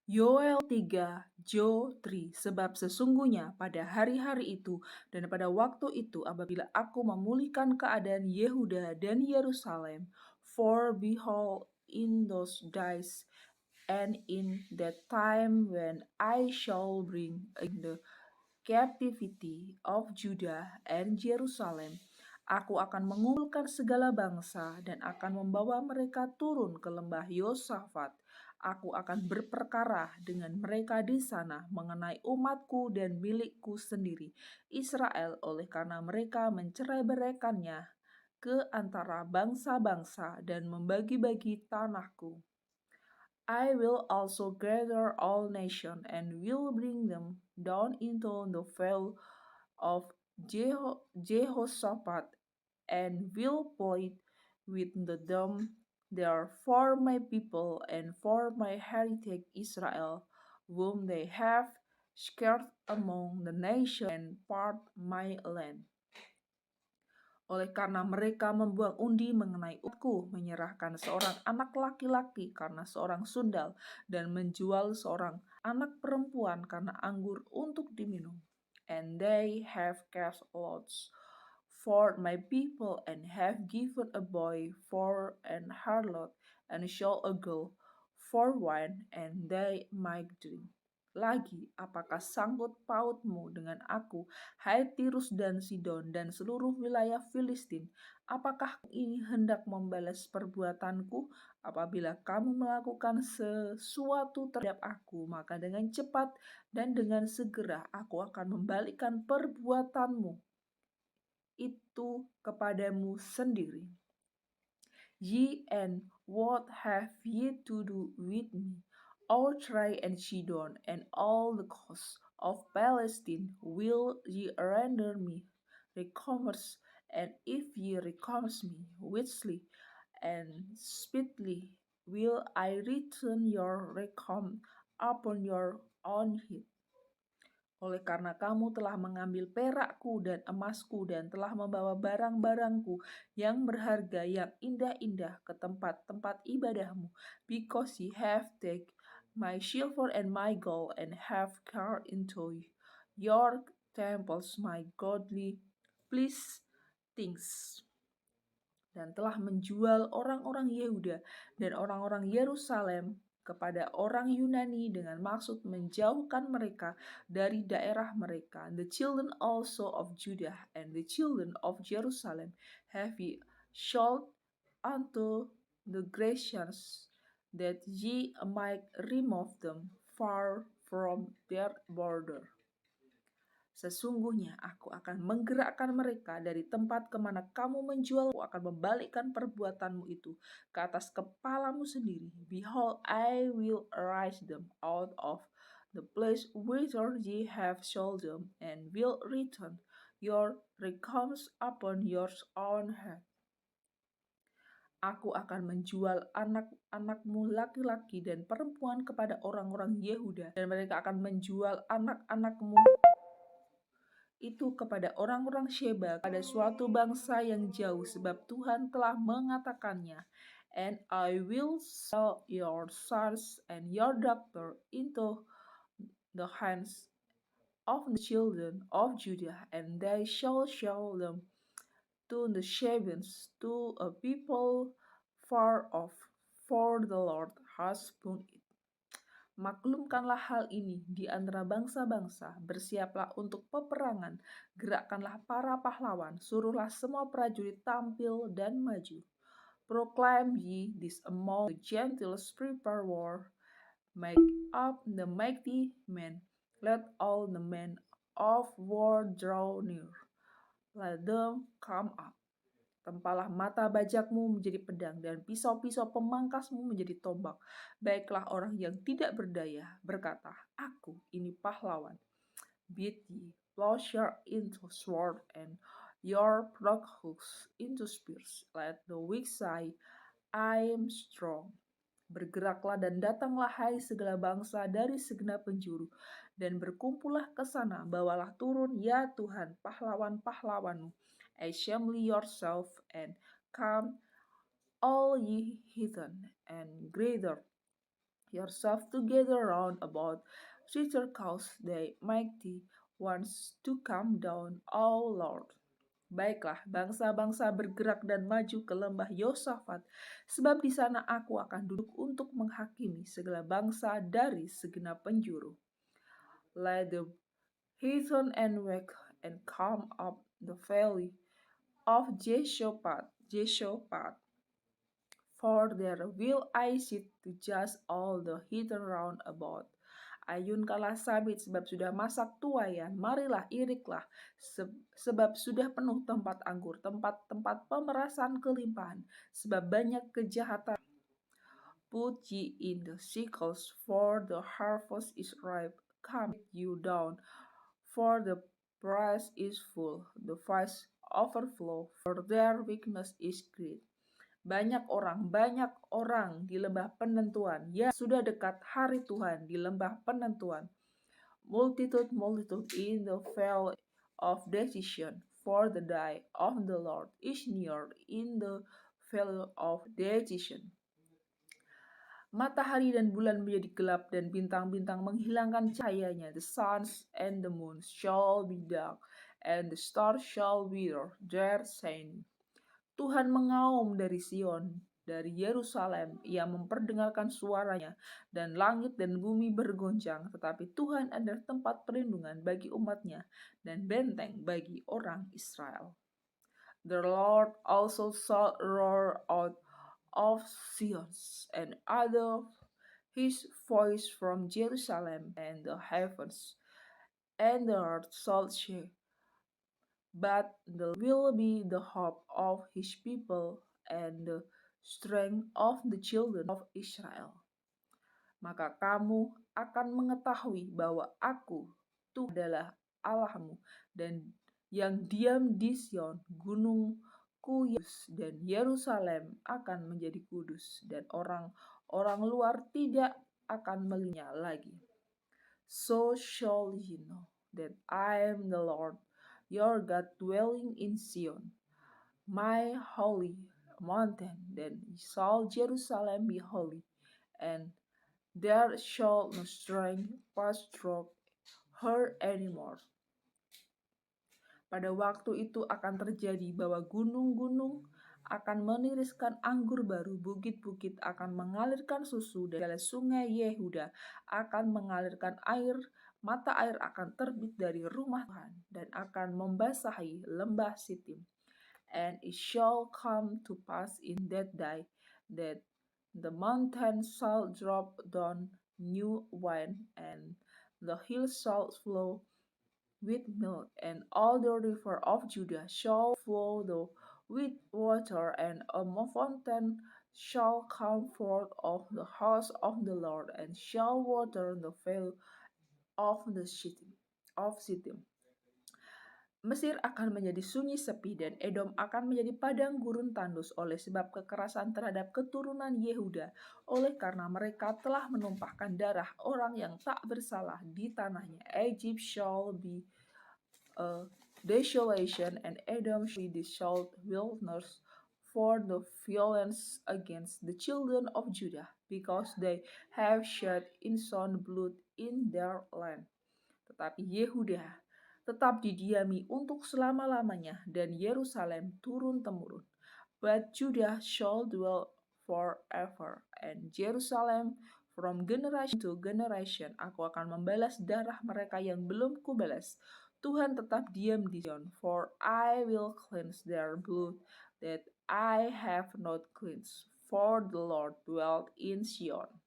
Yoel 3, Jo 3, sebab sesungguhnya pada hari-hari itu dan pada waktu itu apabila aku memulihkan keadaan Yehuda dan Yerusalem, for behold in those days and in that time when I shall bring in the captivity of Judah and Jerusalem, aku akan mengumpulkan segala bangsa dan akan membawa mereka turun ke lembah Yosafat. Aku akan berperkara dengan mereka di sana mengenai umatku dan milikku sendiri, Israel, oleh karena mereka mencerai-beraikannya ke antara bangsa-bangsa dan membagi-bagi tanahku. I will also gather all nations and will bring them down into the vale of Jehoshaphat and will point with them there for my people and for my heritage Israel, whom they have scattered among the nations and part my land. Oleh karena mereka membuang undi mengenai umatku, menyerahkan seorang anak laki-laki karena seorang sundal, dan menjual seorang anak perempuan karena anggur untuk diminum. And they have cast lots for my people, and have given a boy for an harlot, and shall a girl for wine, and they might drink. Lagi, apakah sangkut pautmu dengan aku, hai Tirus dan Sidon dan seluruh wilayah Filistin? Apakah ini hendak membalas perbuatanku? Apabila kamu melakukan sesuatu terhadap aku, maka dengan cepat dan dengan segera aku akan membalikkan perbuatanmu itu kepadamu sendiri. Ye, and what have ye to do with me? O Tyre and Sidon, and all the coasts of Palestine, will ye render me recompense? And if ye recompense me richly and speedily, will I return your recompense upon your own head? Oleh karena kamu telah mengambil perakku dan emasku dan telah membawa barang-barangku yang berharga, yang indah-indah ke tempat-tempat ibadahmu, because ye have taken my silver and my gold and have carried into your temples my godly pleased things, dan telah menjual orang-orang Yehuda dan orang-orang Yerusalem kepada orang Yunani dengan maksud menjauhkan mereka dari daerah mereka. The children also of Judah and the children of Jerusalem have ye sold unto the Grecians, that ye might remove them far from their border. Sesungguhnya aku akan menggerakkan mereka dari tempat kemana kamu menjual. Aku akan membalikkan perbuatanmu itu ke atas kepalamu sendiri. Behold, I will arise them out of the place whither ye have sold them, and will return your recompense upon your own head. Aku akan menjual anak-anakmu laki-laki dan perempuan kepada orang-orang Yehuda, dan mereka akan menjual anak-anakmu itu kepada orang-orang Sheba, pada suatu bangsa yang jauh, sebab Tuhan telah mengatakannya. And I will sell your sons and your daughter into the hands of the children of Judah, and they shall sell them to the Shebians, to a people far off, for the Lord has spoken it. Maklumkanlah hal ini di antara bangsa-bangsa, bersiaplah untuk peperangan, gerakkanlah para pahlawan, suruhlah semua prajurit tampil dan maju. Proclaim ye this among the Gentiles, prepare war, make up the mighty men, let all the men of war draw near, let them come up. Tempalah mata bajakmu menjadi pedang dan pisau-pisau pemangkasmu menjadi tombak. Baiklah orang yang tidak berdaya berkata, aku ini pahlawan. Beat ye plowshare into sword and your plug hooks into spears. Let the weak say, I am strong. Bergeraklah dan datanglah hai segala bangsa dari segenap penjuru, dan berkumpullah ke sana, bawalah turun ya Tuhan pahlawan-pahlawanmu. Assemble yourself and come all ye heathen, and gather yourself together round about future cause the mighty ones to come down, O Lord. Baiklah, bangsa-bangsa bergerak dan maju ke lembah Yosafat, sebab di sana aku akan duduk untuk menghakimi segala bangsa dari segenap penjuru. Let the heathen and wake and come up the valley of Jehoshaphat, for there will I sit to judge all the heathen round about. Ayunkanlah sabit sebab sudah masak tuayan, marilah iriklah sebab sudah penuh tempat anggur, tempat-tempat pemerasan kelimpahan, sebab banyak kejahatan. Put ye in the sickles, for the harvest is ripe, come you down, for the price is full, the vats overflow, for their weakness is great. Banyak orang di lembah penentuan. Ya, sudah dekat hari Tuhan di lembah penentuan. Multitude in the valley of decision, for the day of the Lord is near in the valley of decision. Matahari dan bulan menjadi gelap dan bintang-bintang menghilangkan cahayanya. The suns and the moon shall be dark, and the stars shall wither their shining. Tuhan mengaum dari Sion, dari Yerusalem, ia memperdengarkan suaranya, dan langit dan bumi bergoncang. Tetapi Tuhan adalah tempat perlindungan bagi umatnya, dan benteng bagi orang Israel. The Lord also shall roar out of Sion, and utter his voice from Jerusalem, and the heavens and the earth shall shake. But the will be the hope of his people and the strength of the children of Israel. Maka kamu akan mengetahui bahwa aku, Tuhan adalah Allahmu, dan yang diam di Sion, gunungku Yesus, dan Yerusalem akan menjadi kudus, dan orang-orang luar tidak akan melihatnya lagi. So shall ye know that I am the Lord your God dwelling in Sion, my holy mountain. Then shall Jerusalem be holy, and there shall no strength pass through her anymore. Pada waktu itu akan terjadi bahwa gunung-gunung akan meniriskan anggur baru, bukit-bukit akan mengalirkan susu, dan sungai Yehuda akan mengalirkan air. Mata air akan terbit dari rumah Tuhan dan akan membasahi lembah Sitim. And it shall come to pass in that day that the mountain shall drop down new wine, and the hills shall flow with milk, and all the river of Judah shall flow with water, and a fountain shall come forth of the house of the Lord, and shall water the vale of Shittim. Mesir akan menjadi sunyi sepi, dan Edom akan menjadi padang gurun tandus oleh sebab kekerasan terhadap keturunan Yehuda, oleh karena mereka telah menumpahkan darah orang yang tak bersalah di tanahnya. Egypt shall be a desolation, and Edom shall be desolate wilderness for the violence against the children of Judah, because they have shed innocent blood in their land. Tetapi Yehuda tetap didiami untuk selama-lamanya, dan Yerusalem turun-temurun. But Judah shall dwell forever, and Jerusalem from generation to generation. Aku akan membalas darah mereka yang belum kubalas. Tuhan tetap diam di Sion, for I will cleanse their blood that I have not cleansed, for the Lord dwelt in Sion.